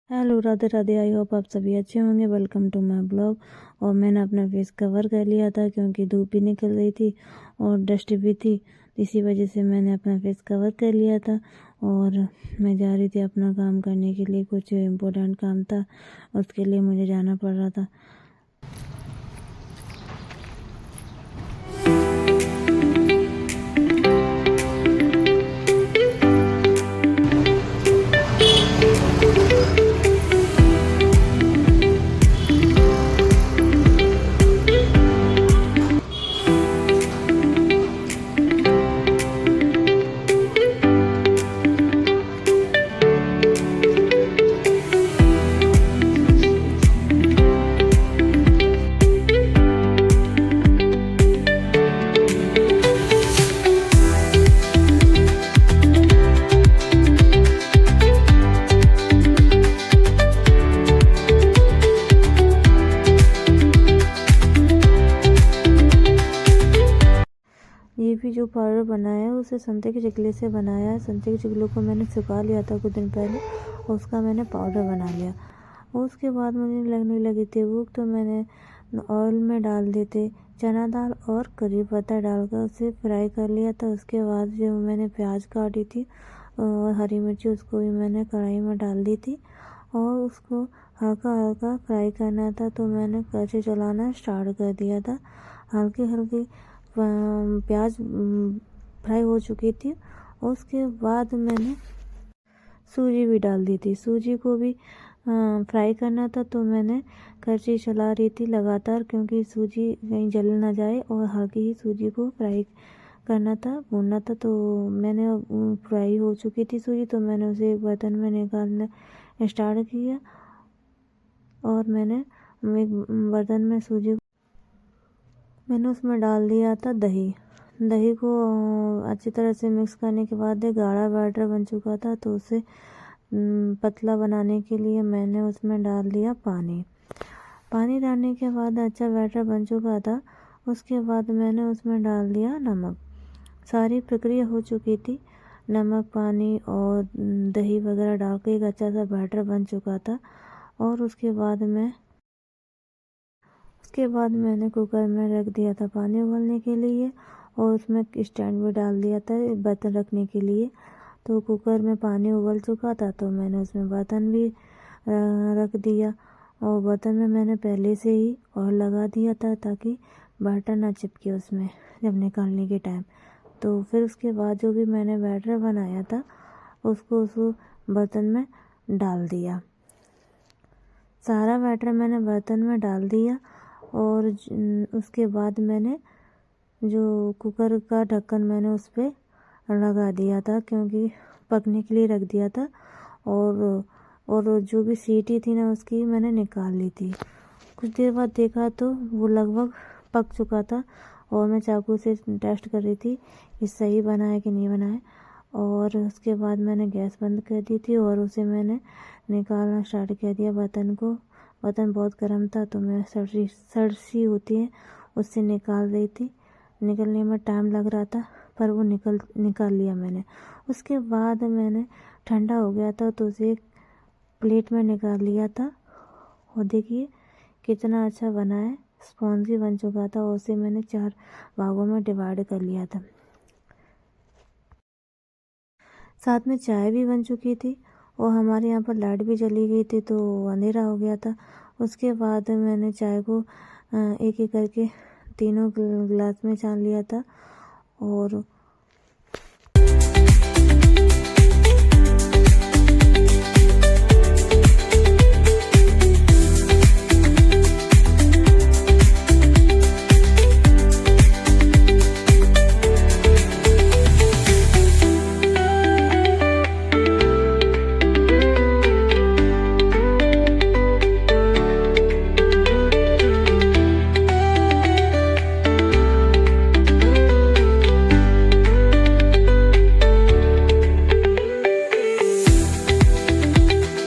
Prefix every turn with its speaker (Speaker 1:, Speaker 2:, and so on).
Speaker 1: Hello, Radhe Radhe. I hope आप सभी अच्छे होंगे। Welcome to my blog. और मैंने अपना फेस कवर कर लिया था क्योंकि धूप भी निकल रही थी और डस्ट भी थी। इसी वजह से मैंने अपना फेस कवर कर लिया था और मैं जा रही थी अपना काम करने के लिए। कुछ इम्पोर्टेंट काम था, उसके लिए मुझे जाना पड़ रहा था। ये भी जो पाउडर बनाया है उसे संतरे के चिकले से बनाया है। संतरे के चिकलों को मैंने सुखा लिया था कुछ दिन पहले और उसका मैंने पाउडर बना लिया। उसके बाद मुझे लगने लगी थी भूख, तो मैंने ऑयल में डाल देते चना दाल और करी पत्ता डालकर उसे फ्राई कर लिया था। उसके बाद जो मैंने प्याज काटी थी और हरी मिर्ची, उसको भी मैंने कढ़ाई में डाल दी थी और उसको हल्का हल्का फ्राई करना था। तो मैंने कढ़ाई चलाना स्टार्ट कर दिया था। हल्की हल्की प्याज फ्राई हो चुकी थी। उसके बाद मैंने सूजी भी डाल दी थी। सूजी को भी फ्राई करना था, तो मैंने कड़छी चला रही थी लगातार क्योंकि सूजी कहीं जल ना जाए और हल्की ही सूजी को फ्राई करना था, भूनना था। तो मैंने फ्राई हो चुकी थी सूजी, तो मैंने उसे एक बर्तन में निकालना स्टार्ट किया और मैंने एक बर्तन में मैंने उसमें डाल दिया था दही। दही को अच्छी तरह से मिक्स करने के बाद एक गाढ़ा बैटर बन चुका था, तो उसे पतला बनाने के लिए मैंने उसमें डाल दिया पानी। पानी डालने के बाद अच्छा बैटर बन चुका था। उसके बाद मैंने उसमें डाल दिया नमक। सारी प्रक्रिया हो चुकी थी। नमक, पानी और दही वगैरह डाल के एक अच्छा सा बैटर बन चुका था। और उसके बाद मैंने कुकर में रख दिया था पानी उबलने के लिए और उसमें स्टैंड भी डाल दिया था बर्तन रखने के लिए। तो कुकर में पानी उबल चुका था, तो मैंने उसमें बर्तन भी रख दिया और बर्तन में मैंने पहले से ही ऑयल लगा दिया था ताकि बैटर ना चिपके उसमें जब निकालने के टाइम। तो फिर उसके बाद जो भी मैंने बैटर बनाया था उसको उस बर्तन में डाल दिया। सारा बैटर मैंने बर्तन में डाल दिया और उसके बाद मैंने जो कुकर का ढक्कन मैंने उस पर लगा दिया था क्योंकि पकने के लिए रख दिया था। और जो भी सीटी थी ना उसकी मैंने निकाल ली थी। कुछ देर बाद देखा तो वो लगभग पक चुका था और मैं चाकू से टेस्ट कर रही थी कि सही बना है कि नहीं बना है। और उसके बाद मैंने गैस बंद कर दी थी और उसे मैंने निकालना स्टार्ट कर दिया बर्तन को। बर्तन बहुत गर्म था, तो मैं सरसी होती है उससे निकाल रही थी। निकलने में टाइम लग रहा था पर वो निकाल लिया मैंने। उसके बाद मैंने ठंडा हो गया था तो उसे एक प्लेट में निकाल लिया था और देखिए कितना अच्छा बना है। स्पॉन्जी बन चुका था और उसे मैंने 4 भागों में डिवाइड कर लिया था। साथ में चाय भी बन चुकी थी और हमारे यहाँ पर लाइट भी चली गई थी, तो अंधेरा हो गया था। उसके बाद मैंने चाय को एक एक करके तीनों गिलास में छान लिया था और